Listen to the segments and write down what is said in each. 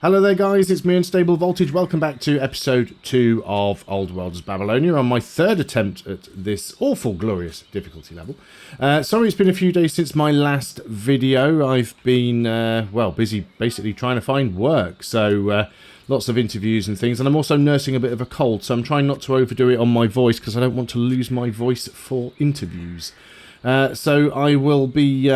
Hello there guys, it's me Unstable Voltage. Welcome back to episode 2 of Old World's Babylonia on my third attempt at this awful glorious difficulty level. Sorry it's been a few days since my last video. I've been, well, busy basically trying to find work, so lots of interviews and things, and I'm also nursing a bit of a cold, so I'm trying not to overdo it on my voice because I don't want to lose my voice for interviews. So I will be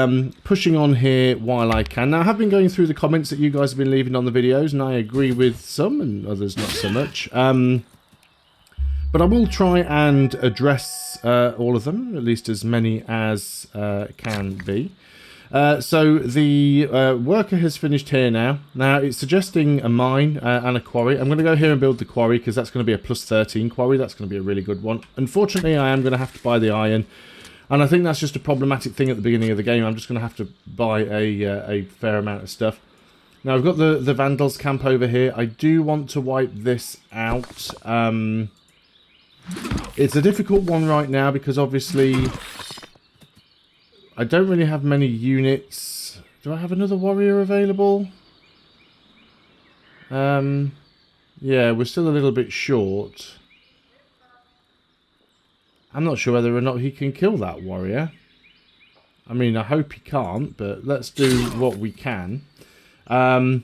pushing on here while I can. Now, I have been going through the comments that you guys have been leaving on the videos, and I agree with some and others not so much. But I will try and address all of them, at least as many as can be. So the worker has finished here now. Now, it's suggesting a mine and a quarry. I'm going to go here and build the quarry because that's going to be a plus 13 quarry. That's going to be a really good one. Unfortunately, I am going to have to buy the iron. And I think that's just a problematic thing at the beginning of the game. I'm just going to have to buy a fair amount of stuff. Now, I've got the Vandals camp over here. I do want to wipe this out. It's a difficult one right now because obviously I don't really have many units. Do I have another warrior available? Yeah, we're still a little bit short. I'm not sure whether or not he can kill that warrior. I mean, I hope he can't, but let's do what we can. They'll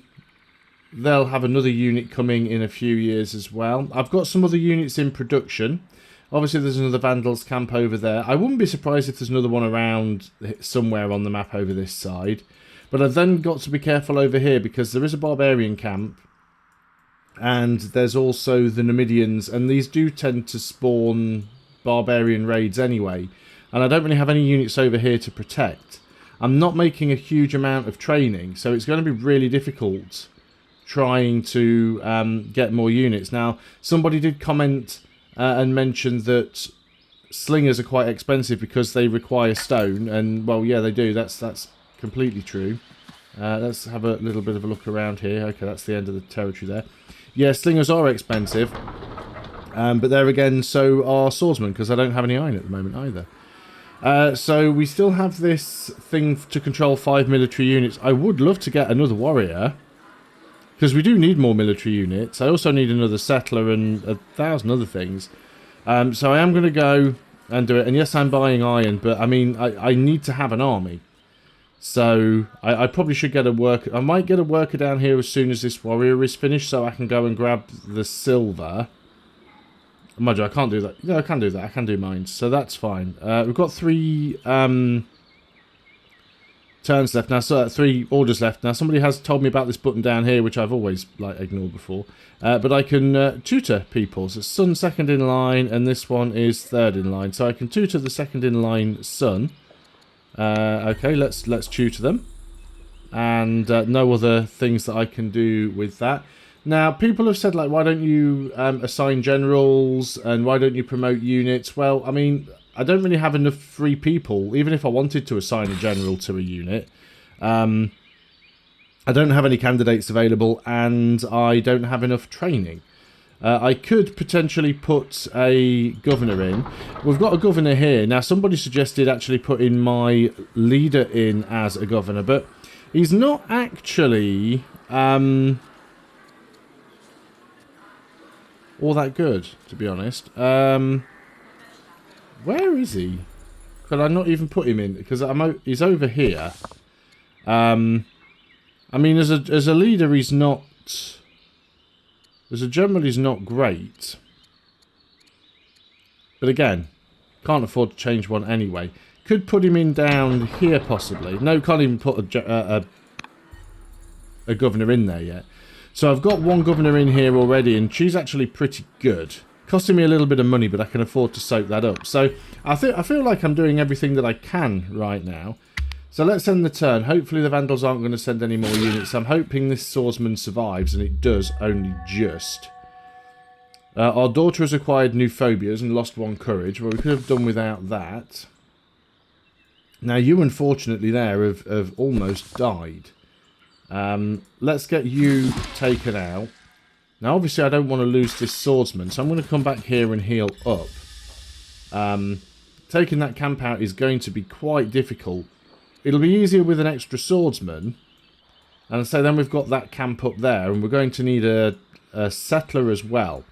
have another unit coming in a few years as well. I've got some other units in production. Obviously, there's another Vandals camp over there. I wouldn't be surprised if there's another one around somewhere on the map over this side. But I've then got to be careful over here because there is a Barbarian camp. And there's also the Numidians, and these do tend to spawn Barbarian raids anyway, and I don't really have any units over here to protect. I'm not making a huge amount of training, so it's going to be really difficult trying to get more units. Now, somebody did comment and mention that slingers are quite expensive because they require stone, and well, yeah, they do. That's completely true. Let's have a little bit of a look around here. Okay, that's the end of the territory there. Yeah, slingers are expensive. But there again, so are swordsmen, because I don't have any iron at the moment either. So we still have this thing to control 5 military units. I would love to get another warrior, because we do need more military units. I also need another settler and 1,000 other things. So I am going to go and do it. And yes, I'm buying iron, but I mean, I need to have an army. So I probably should get a worker. I might get a worker down here as soon as this warrior is finished, so I can go and grab the silver. Mind you, I can't do that. No, I can do that. I can do mines, so that's fine. We've got 3 turns left now. So 3 orders left now. Somebody has told me about this button down here, which I've always ignored before. But I can tutor people. So son second in line, and this one is third in line. So I can tutor the second in line son. Okay, let's tutor them, and no other things that I can do with that. Now, people have said, like, why don't you assign generals and why don't you promote units? Well, I mean, I don't really have enough free people, even if I wanted to assign a general to a unit. I don't have any candidates available, and I don't have enough training. I could potentially put a governor in. We've got a governor here. Now, somebody suggested actually putting my leader in as a governor, but he's not actually all that good, to be honest. Where is he? Could I not even put him in? Because he's over here. I mean, as a leader, he's not. As a general, he's not great. But again, can't afford to change one anyway. Could put him in down here, possibly. No, can't even put a governor in there yet. So I've got one governor in here already, and she's actually pretty good. Costing me a little bit of money, but I can afford to soak that up. So I feel like I'm doing everything that I can right now. So let's end the turn. Hopefully the Vandals aren't going to send any more units. I'm hoping this swordsman survives, and it does, only just. Our daughter has acquired new phobias and lost 1 courage. Well, we could have done without that. Now, you unfortunately there have almost died. Let's get you taken out. Now, obviously, I don't want to lose this swordsman, so I'm going to come back here and heal up. Taking that camp out is going to be quite difficult. It'll be easier with an extra swordsman, And so then we've got that camp up there, and we're going to need a settler as well.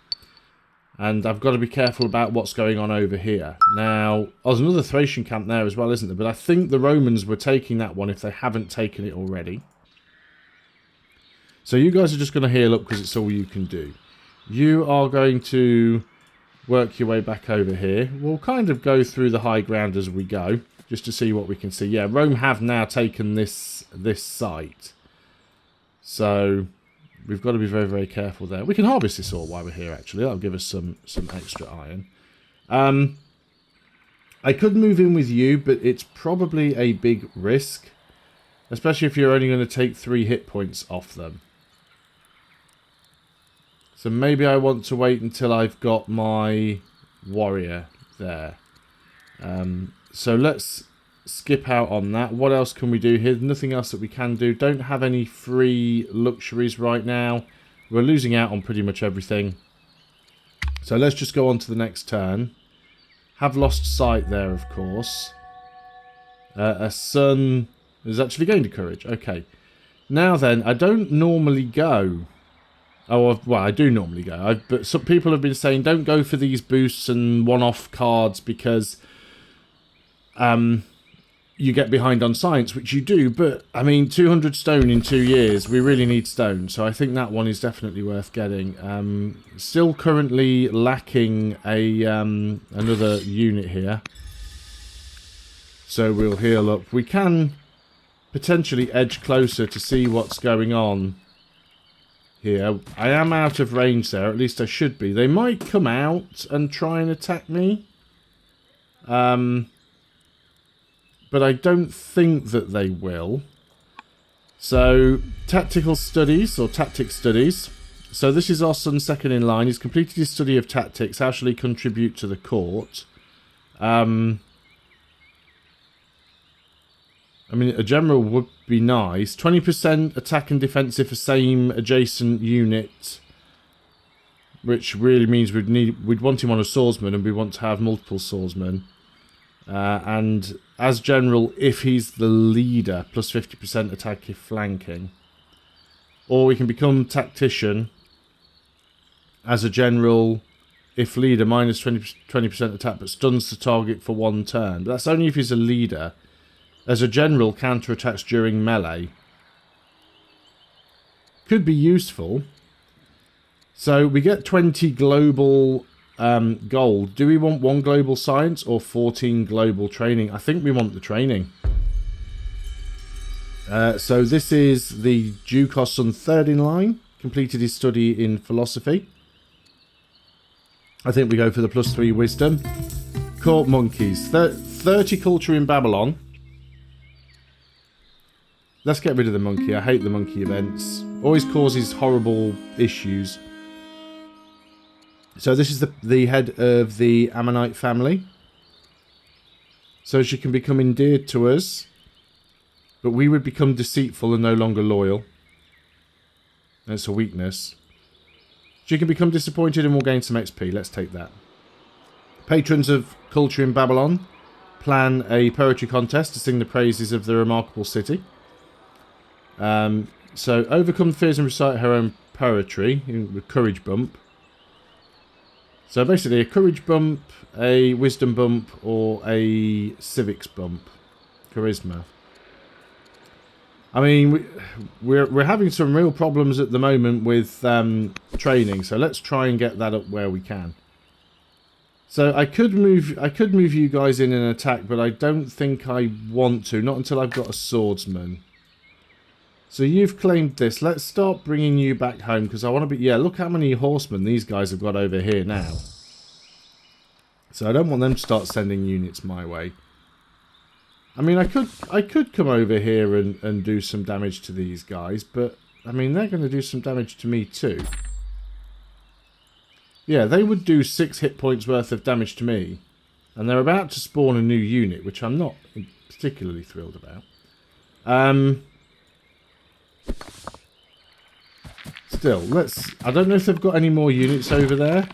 And I've got to be careful about what's going on over here. Now, there's another Thracian camp there as well, isn't there? But I think the Romans were taking that one if they haven't taken it already. So you guys are just going to heal up because it's all you can do. You are going to work your way back over here. We'll kind of go through the high ground as we go, just to see what we can see. Yeah, Rome have now taken this site. So we've got to be very, very careful there. We can harvest this ore while we're here, actually. That'll give us some extra iron. I could move in with you, but it's probably a big risk. Especially if you're only going to take 3 hit points off them. So maybe I want to wait until I've got my warrior there. So let's skip out on that. What else can we do here? Nothing else that we can do. Don't have any free luxuries right now. We're losing out on pretty much everything. So let's just go on to the next turn. Have lost sight there, of course. A son has actually gained a courage. Okay. Now then, I don't normally go. Oh, well, I do normally go. But some people have been saying don't go for these boosts and one-off cards because you get behind on science, which you do. But, I mean, 200 stone in 2 years, we really need stone. So I think that one is definitely worth getting. Still currently lacking another unit here. So we'll heal up. We can potentially edge closer to see what's going on here. I am out of range there, at least I should be. They might come out and try and attack me. But I don't think that they will. So, tactical studies, or tactic studies. So this is our son second in line. He's completed his study of tactics. How shall he contribute to the court? I mean, a general would be nice. 20% attack and defensive for same adjacent unit. Which really means we'd want him on a swordsman, and we want to have multiple swordsmen. And as general, if he's the leader, plus 50% attack if flanking. Or we can become tactician. As a general, if leader, minus 20% attack, but stuns the target for 1 turn. But that's only if he's a leader. As a general, counterattacks during melee. Could be useful. So we get 20 global gold. Do we want 1 global science or 14 global training? I think we want the training. So this is the Duke son third in line. Completed his study in philosophy. I think we go for the +3 wisdom. Court monkeys. 30 culture in Babylon. Let's get rid of the monkey. I hate the monkey events. Always causes horrible issues. So this is the head of the Ammonite family. So she can become endeared to us. But we would become deceitful and no longer loyal. That's a weakness. She can become disappointed and we'll gain some XP. Let's take that. Patrons of culture in Babylon plan a poetry contest to sing the praises of the remarkable city. So overcome fears and recite her own poetry with courage bump. So basically a courage bump, a wisdom bump, or a civics bump. Charisma. I mean, we're having some real problems at the moment with training, so let's try and get that up where we can. So I could move you guys in and attack, but I don't think I want to, not until I've got a swordsman. So you've claimed this. Let's start bringing you back home because I want to be... Yeah, look how many horsemen these guys have got over here now. So I don't want them to start sending units my way. I mean, I could come over here and do some damage to these guys, but I mean, they're going to do some damage to me too. Yeah, they would do 6 hit points worth of damage to me. And they're about to spawn a new unit, which I'm not particularly thrilled about. Still, let's... I don't know if they've got any more units over there.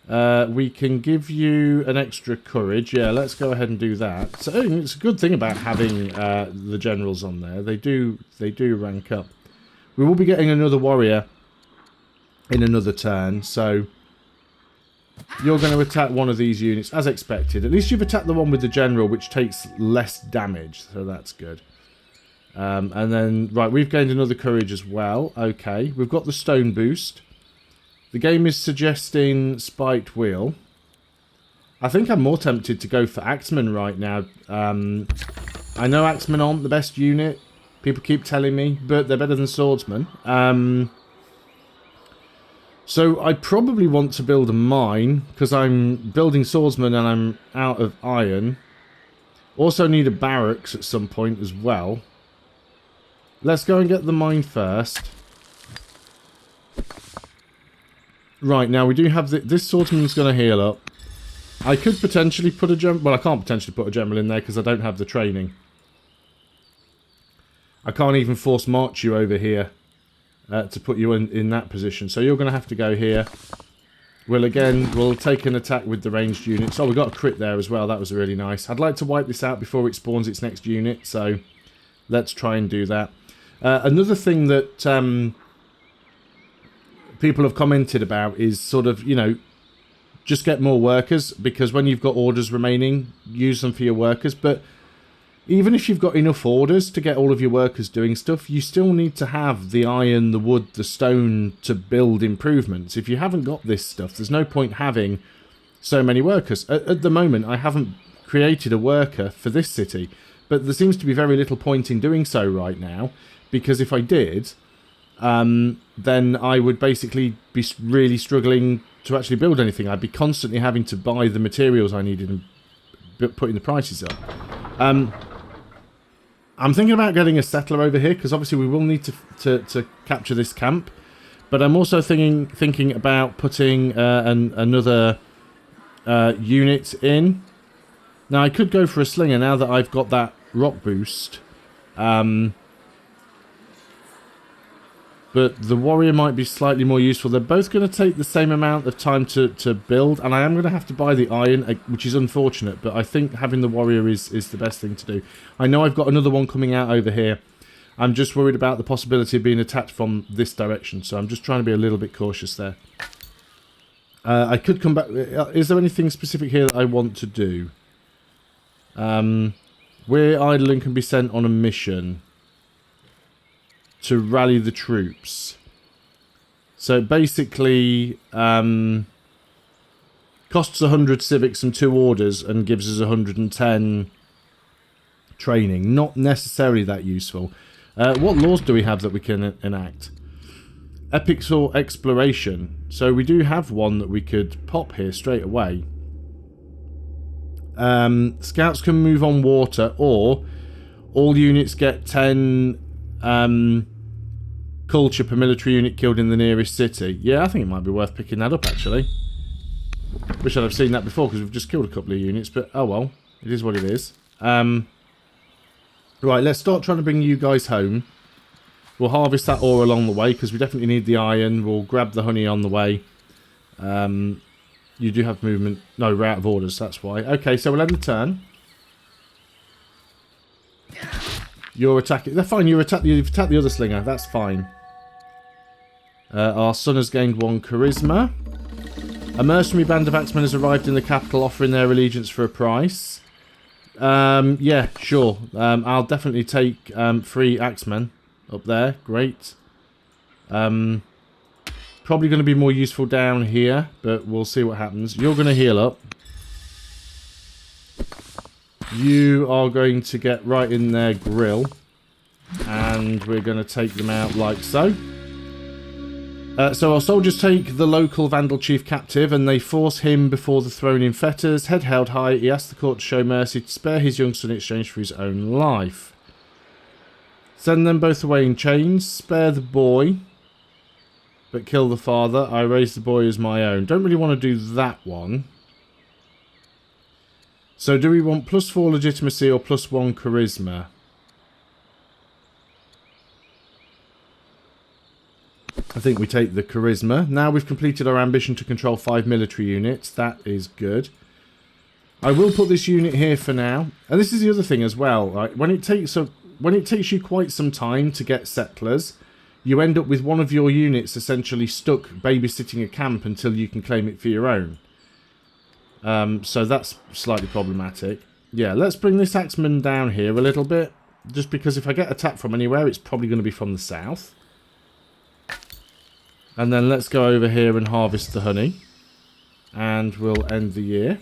We can give you an extra courage. Yeah, let's go ahead and do that. So it's a good thing about having the generals on there. They do rank up. We will be getting another warrior in another turn, so you're going to attack one of these units as expected. At least you've attacked the one with the general, which takes less damage, so that's good. And then, right, we've gained another courage as well. Okay, we've got the stone boost. The game is suggesting spiked wheel. I think I'm more tempted to go for axemen right now. I know axemen aren't the best unit. People keep telling me, but they're better than swordsmen. So I probably want to build a mine, because I'm building swordsmen and I'm out of iron. Also need a barracks at some point as well. Let's go and get the mine first. Right, now we do have this swordsman's going to heal up. I could potentially put a general... Well, I can't potentially put a general in there because I don't have the training. I can't even force march you over here to put you in that position. So you're going to have to go here. We'll take an attack with the ranged units. Oh, we got a crit there as well. That was really nice. I'd like to wipe this out before it spawns its next unit. So let's try and do that. Another thing that people have commented about is sort of, you know, just get more workers, because when you've got orders remaining, use them for your workers. But even if you've got enough orders to get all of your workers doing stuff, you still need to have the iron, the wood, the stone to build improvements. If you haven't got this stuff, there's no point having so many workers. At the moment, I haven't created a worker for this city, but there seems to be very little point in doing so right now, because if I did, then I would basically be really struggling to actually build anything. I'd be constantly having to buy the materials I needed and putting the prices up. I'm thinking about getting a settler over here, because obviously we will need to capture this camp. But I'm also thinking about putting another unit in. Now, I could go for a slinger now that I've got that rock boost. But the warrior might be slightly more useful. They're both going to take the same amount of time to build. And I am going to have to buy the iron, which is unfortunate. But I think having the warrior is the best thing to do. I know I've got another one coming out over here. I'm just worried about the possibility of being attacked from this direction. So I'm just trying to be a little bit cautious there. I could come back. Is there anything specific here that I want to do? Where Eidolon can be sent on a mission to rally the troops. So basically, costs 100 civics and 2 orders and gives us 110 training. Not necessarily that useful. What laws do we have that we can enact? Epics or exploration. So we do have one that we could pop here straight away. Scouts can move on water, or all units get 10 culture per military unit killed in the nearest city. Yeah, I think it might be worth picking that up, actually. Wish I'd have seen that before, because we've just killed a couple of units, but oh well. It is what it is. Right, let's start trying to bring you guys home. We'll harvest that ore along the way, because we definitely need the iron. We'll grab the honey on the way. You do have movement. No, we're out of orders, that's why. Okay, so we'll end the turn. You're attacking. They're fine. You've attacked the other slinger. That's fine. Our son has gained 1 charisma. A mercenary band of axemen has arrived in the capital, offering their allegiance for a price. Yeah, sure. I'll definitely take 3 axemen up there. Great. Probably going to be more useful down here, but we'll see what happens. You're going to heal up. You are going to get right in their grill, and we're going to take them out like so. So our soldiers take the local Vandal chief captive, and they force him before the throne in fetters. Head held high, he asks the court to show mercy to spare his young son in exchange for his own life. Send them both away in chains. Spare the boy, but kill the father. I raise the boy as my own. Don't really want to do that one. So do we want +4 legitimacy or +1 charisma? I think we take the charisma. Now we've completed our ambition to control 5 military units. That is good. I will put this unit here for now. And this is the other thing as well, right? When it takes you quite some time to get settlers, you end up with one of your units essentially stuck babysitting a camp until you can claim it for your own. So that's slightly problematic. Yeah, let's bring this axeman down here a little bit. Just because if I get attacked from anywhere, it's probably going to be from the south. And then let's go over here and harvest the honey. And we'll end the year.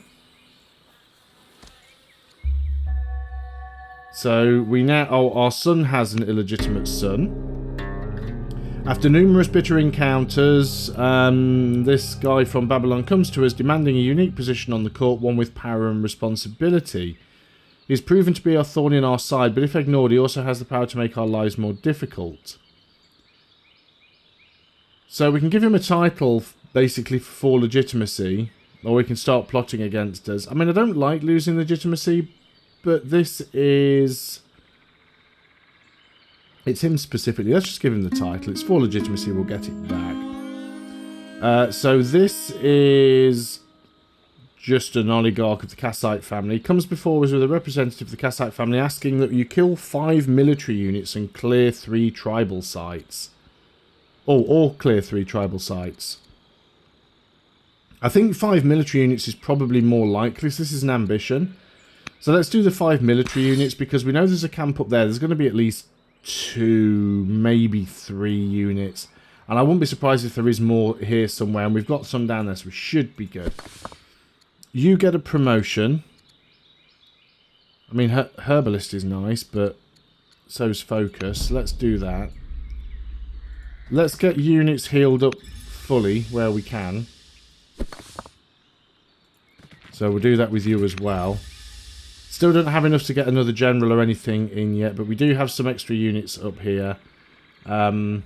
So we now... Oh, our son has an illegitimate son. After numerous bitter encounters, this guy from Babylon comes to us demanding a unique position on the court, one with power and responsibility. He's proven to be a thorn in our side, but if ignored, he also has the power to make our lives more difficult. So we can give him a title, basically, for legitimacy, or we can start plotting against us. I mean, I don't like losing legitimacy, but this is... It's him specifically. Let's just give him the title. It's for legitimacy. We'll get it back. So this is just an oligarch of the Kassite family. He comes before us with a representative of the Kassite family asking that you kill 5 military units and clear 3 tribal sites. Oh, or clear 3 tribal sites. I think 5 military units is probably more likely. So this is an ambition. So let's do the 5 military units because we know there's a camp up there. There's going to be at least 2, maybe 3 units. And I wouldn't be surprised if there is more here somewhere. And we've got some down there, so we should be good. You get a promotion. I mean, Herbalist is nice, but so's Focus. Let's do that. Let's get units healed up fully where we can. So we'll do that with you as well. Still don't have enough to get another general or anything in yet, but we do have some extra units up here. I'm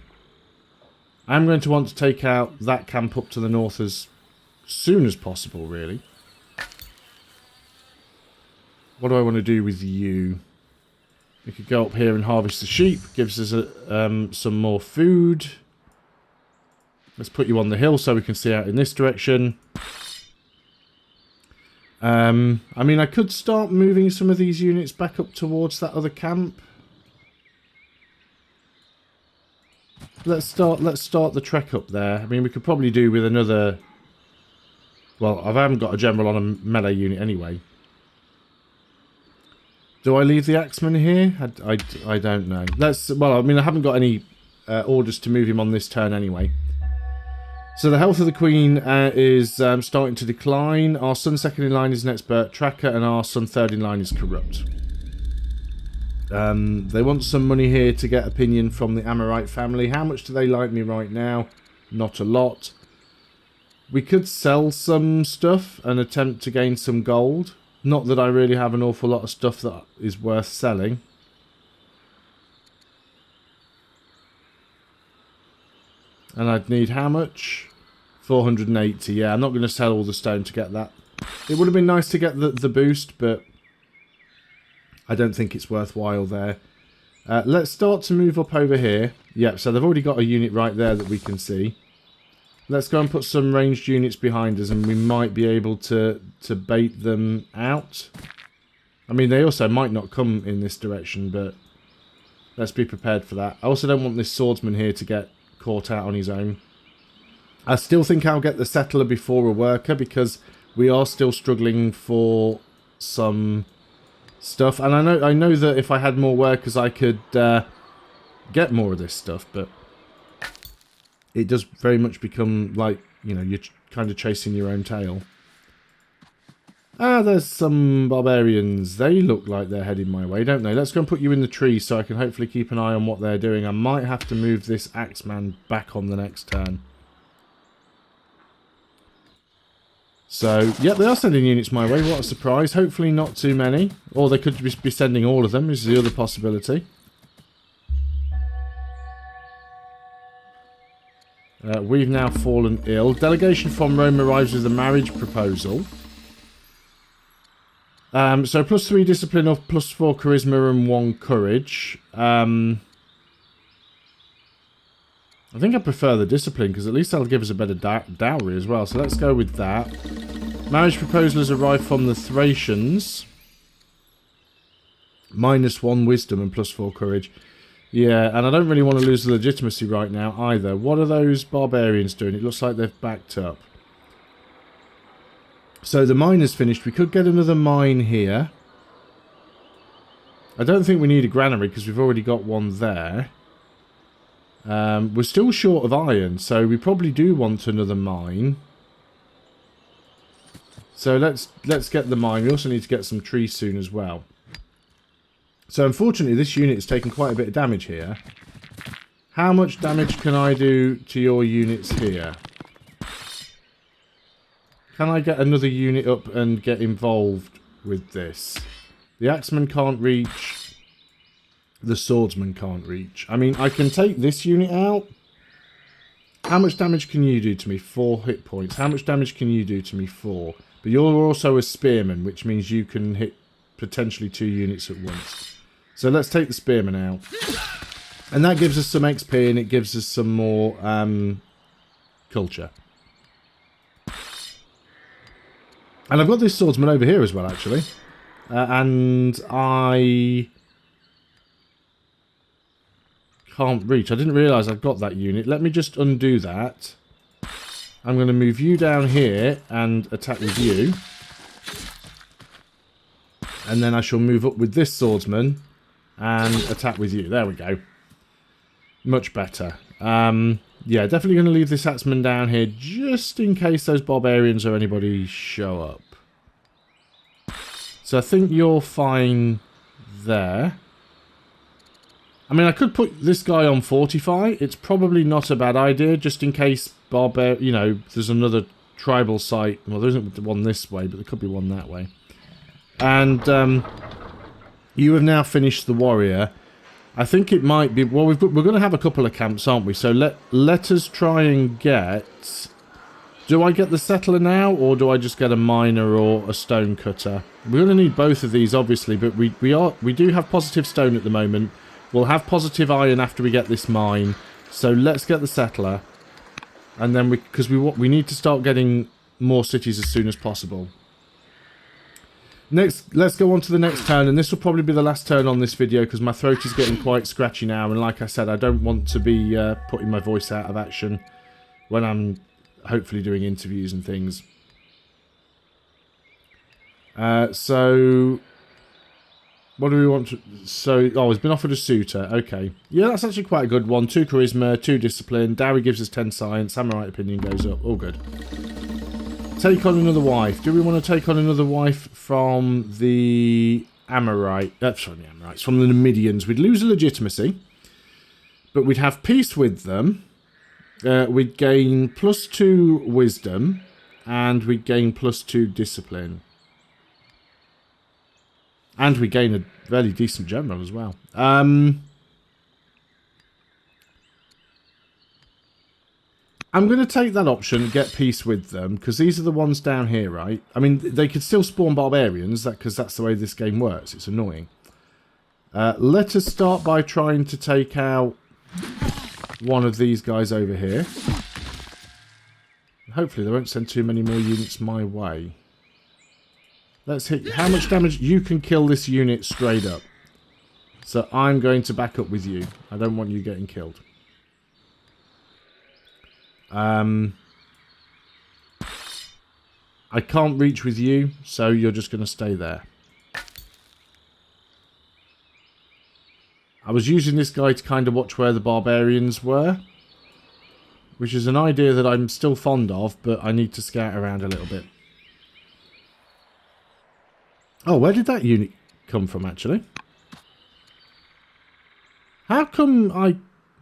going to want to take out that camp up to the north as soon as possible, really. What do I want to do with you? We could go up here and harvest the sheep. Gives us some more food. Let's put you on the hill so we can see out in this direction. I mean, I could start moving some of these units back up towards that other camp. Let's start the trek up there. I mean, we could probably do with another... Well, I haven't got a general on a melee unit anyway. Do I leave the axeman here? I don't know. Well, I mean, I haven't got any orders to move him on this turn anyway. So the health of the Queen is starting to decline. Our son second in line is an expert tracker, and our son third in line is corrupt. They want some money here to get opinion from the Amorite family. How much do they like me right now? Not a lot. We could sell some stuff and attempt to gain some gold. Not that I really have an awful lot of stuff that is worth selling. And I'd need how much? 480. Yeah, I'm not going to sell all the stone to get that. It would have been nice to get the boost, but I don't think it's worthwhile there. Let's start to move up over here. Yep, so they've already got a unit right there that we can see. Let's go and put some ranged units behind us, and we might be able to bait them out. I mean, they also might not come in this direction, but let's be prepared for that. I also don't want this swordsman here to get caught out on his own. I still think I'll get the settler before a worker, because we are still struggling for some stuff. And I know that if I had more workers, I could get more of this stuff, but it does very much become like, you know, you're kind of chasing your own tail. Ah, there's some barbarians. They look like they're heading my way, don't they? Let's go and put you in the tree so I can hopefully keep an eye on what they're doing. I might have to move this axeman back on the next turn. So, yep, they are sending units my way. What a surprise. Hopefully not too many. Or they could be sending all of them, is the other possibility. We've now fallen ill. Delegation from Rome arrives with a marriage proposal. So plus 3 discipline or plus 4 charisma and 1 courage. I think I prefer the discipline, because at least that'll give us a better dowry as well. So let's go with that. Marriage proposal has arrived from the Thracians. -1 wisdom and +4 courage. Yeah, and I don't really want to lose the legitimacy right now either. What are those barbarians doing? It looks like they've backed up. So the mine is finished. We could get another mine here. I don't think we need a granary because we've already got one there. We're still short of iron, so we probably do want another mine. So let's get the mine. We also need to get some trees soon as well. So unfortunately this unit has taken quite a bit of damage here. How much damage can I do to your units here? Can I get another unit up and get involved with this? The axeman can't reach. The swordsman can't reach. I mean, I can take this unit out. How much damage can you do to me? 4 hit points. How much damage can you do to me? 4. But you're also a spearman, which means you can hit potentially 2 units at once. So let's take the spearman out. And that gives us some XP and it gives us some more culture. And I've got this swordsman over here as well, actually. And I can't reach. I didn't realise I've got that unit. Let me just undo that. I'm going to move you down here and attack with you. And then I shall move up with this swordsman and attack with you. There we go. Much better. Yeah, definitely going to leave this axeman down here just in case those barbarians or anybody show up. So I think you're fine there. I mean, I could put this guy on Fortify. It's probably not a bad idea, just in case you know, there's another tribal site. Well, there isn't one this way, but there could be one that way. And you have now finished the warrior. I think it might be... Well, we're going to have a couple of camps, aren't we? So let us try and get... Do I get the settler now, or do I just get a miner or a stone cutter? We're going to need both of these, obviously, but we do have positive stone at the moment. We'll have positive iron after we get this mine. So let's get the settler. And then because we need to start getting more cities as soon as possible. Next, let's go on to the next turn, and this will probably be the last turn on this video because my throat is getting quite scratchy now, and like I said, I don't want to be putting my voice out of action when I'm hopefully doing interviews and things. So, what do we want to... So, oh, he's been offered a suitor. Okay. Yeah, that's actually quite a good one. 2 charisma, 2 discipline. Dowry gives us 10 science. Samurai opinion goes up. All good. Take on another wife. Do we want to take on another wife from the Amorite? Sorry, the Amorites. From the Numidians. We'd lose a legitimacy, but we'd have peace with them. We'd gain +2 wisdom, and we'd gain +2 discipline. And we gain a fairly decent general as well. I'm going to take that option, get peace with them, because these are the ones down here, right? I mean, they could still spawn barbarians, because that's the way this game works. It's annoying. Let us start by trying to take out one of these guys over here. Hopefully they won't send too many more units my way. Let's hit... How much damage? You can kill this unit straight up. So I'm going to back up with you. I don't want you getting killed. I can't reach with you, so you're just going to stay there. I was using this guy to kind of watch where the barbarians were, which is an idea that I'm still fond of, but I need to scout around a little bit. Oh, where did that unit come from, actually? How come I...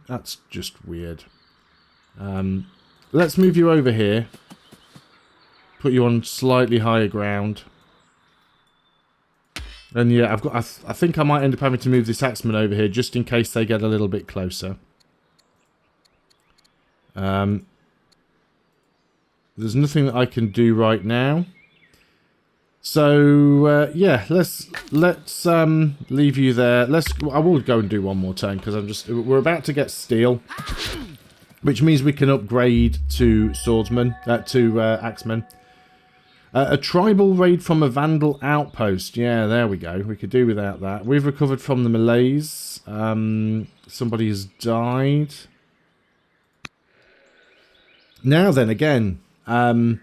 That's just weird. Let's move you over here. Put you on slightly higher ground. And yeah, I think I might end up having to move this axeman over here just in case they get a little bit closer. There's nothing that I can do right now. So yeah, let's leave you there. I will go and do one more turn because we're about to get steel. which means we can upgrade to swordsman, axeman. A tribal raid from a Vandal outpost. Yeah, there we go. We could do without that. We've recovered from the Malays. Somebody has died. Now then, again, some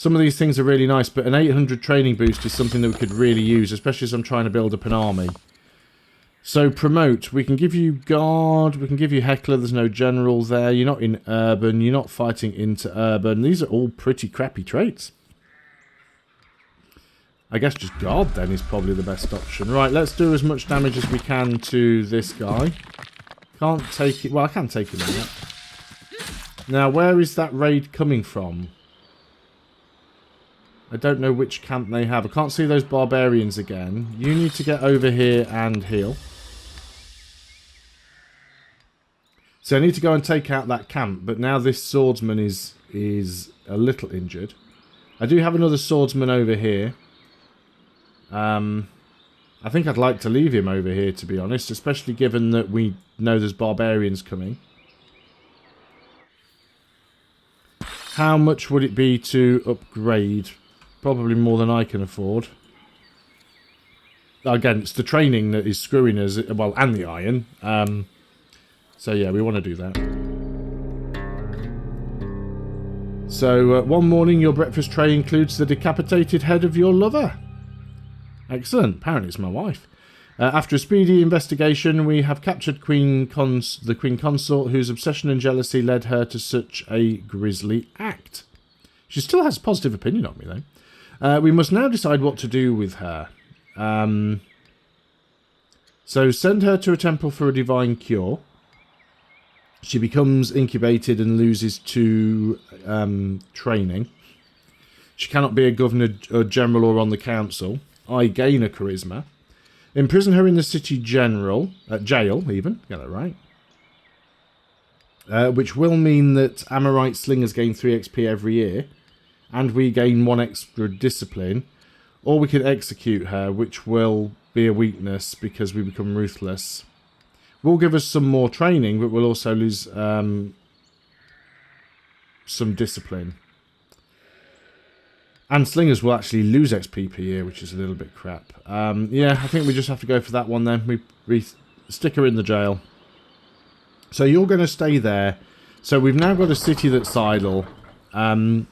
of these things are really nice, but an 800 training boost is something that we could really use, especially as I'm trying to build up an army. So promote. We can give you guard. We can give you heckler. There's no general there. You're not in urban. You're not fighting into urban. These are all pretty crappy traits. I guess just guard then is probably the best option. Right, let's do as much damage as we can to this guy. Can't take it. Well, I can take him out. Now, where is that raid coming from? I don't know which camp they have. I can't see those barbarians again. You need to get over here and heal. So I need to go and take out that camp. But now this swordsman is a little injured. I do have another swordsman over here. I think I'd like to leave him over here, to be honest, especially given that we know there's barbarians coming. How much would it be to upgrade? Probably more than I can afford. Again, it's the training that is screwing us, well, and the iron. So yeah, we want to do that. So, one morning your breakfast tray includes the decapitated head of your lover. Excellent. Apparently it's my wife. After a speedy investigation, we have captured the Queen Consort, whose obsession and jealousy led her to such a grisly act. She still has a positive opinion of me, though. We must now decide what to do with her. So send her to a temple for a divine cure. She becomes incubated and loses to training. She cannot be a governor, or general, or on the council. I gain a charisma. Imprison her in the city jail, even. Get that right. Which will mean that Amorite slingers gain 3 XP every year. And we gain 1 extra discipline. Or we can execute her, which will be a weakness because we become ruthless. Will give us some more training, but we'll also lose some discipline. And slingers will actually lose XP per year, which is a little bit crap. Yeah, I think we just have to go for that one then. We stick her in the jail. So you're going to stay there. So we've now got a city that's idle. I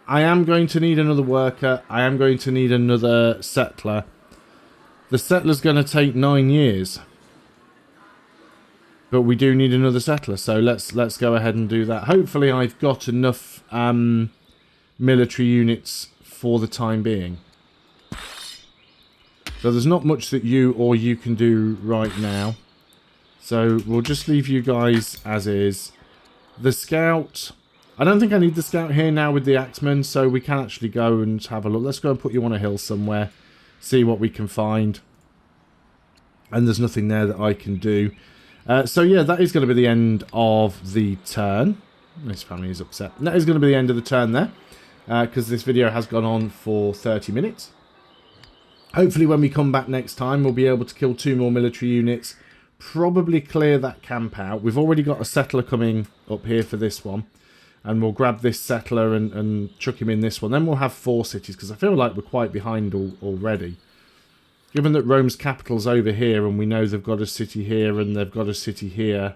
am going to need another worker. I am going to need another settler. The settler's going to take 9 years. But we do need another settler, so let's go ahead and do that. Hopefully I've got enough military units for the time being. So there's not much that you can do right now. So we'll just leave you guys as is. The scout, I don't think I need the scout here now with the axemen, so we can actually go and have a look. Let's go and put you on a hill somewhere, see what we can find. And there's nothing there that I can do. So yeah, that is going to be the end of the turn. This family is upset. That is going to be the end of the turn there. Because this video has gone on for 30 minutes. Hopefully when we come back next time, we'll be able to kill 2 more military units. Probably clear that camp out. We've already got a settler coming up here for this one. And we'll grab this settler and chuck him in this one. Then we'll have 4 cities, because I feel like we're quite behind already. Given that Rome's capital's over here, and we know they've got a city here and they've got a city here,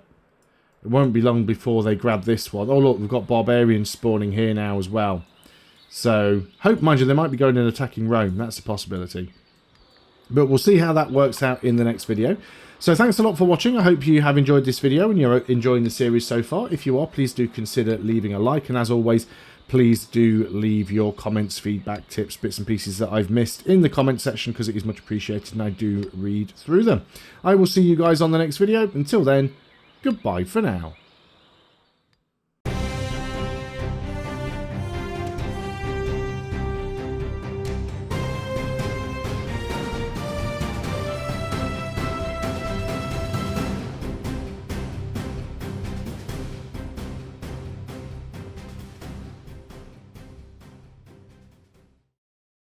it won't be long before they grab this one. Oh look, we've got barbarians spawning here now as well. So, mind you, they might be going and attacking Rome. That's a possibility. But we'll see how that works out in the next video. So thanks a lot for watching. I hope you have enjoyed this video and you're enjoying the series so far. If you are, please do consider leaving a like. And as always, please do leave your comments, feedback, tips, bits and pieces that I've missed in the comment section, because it is much appreciated and I do read through them. I will see you guys on the next video. Until then, goodbye for now.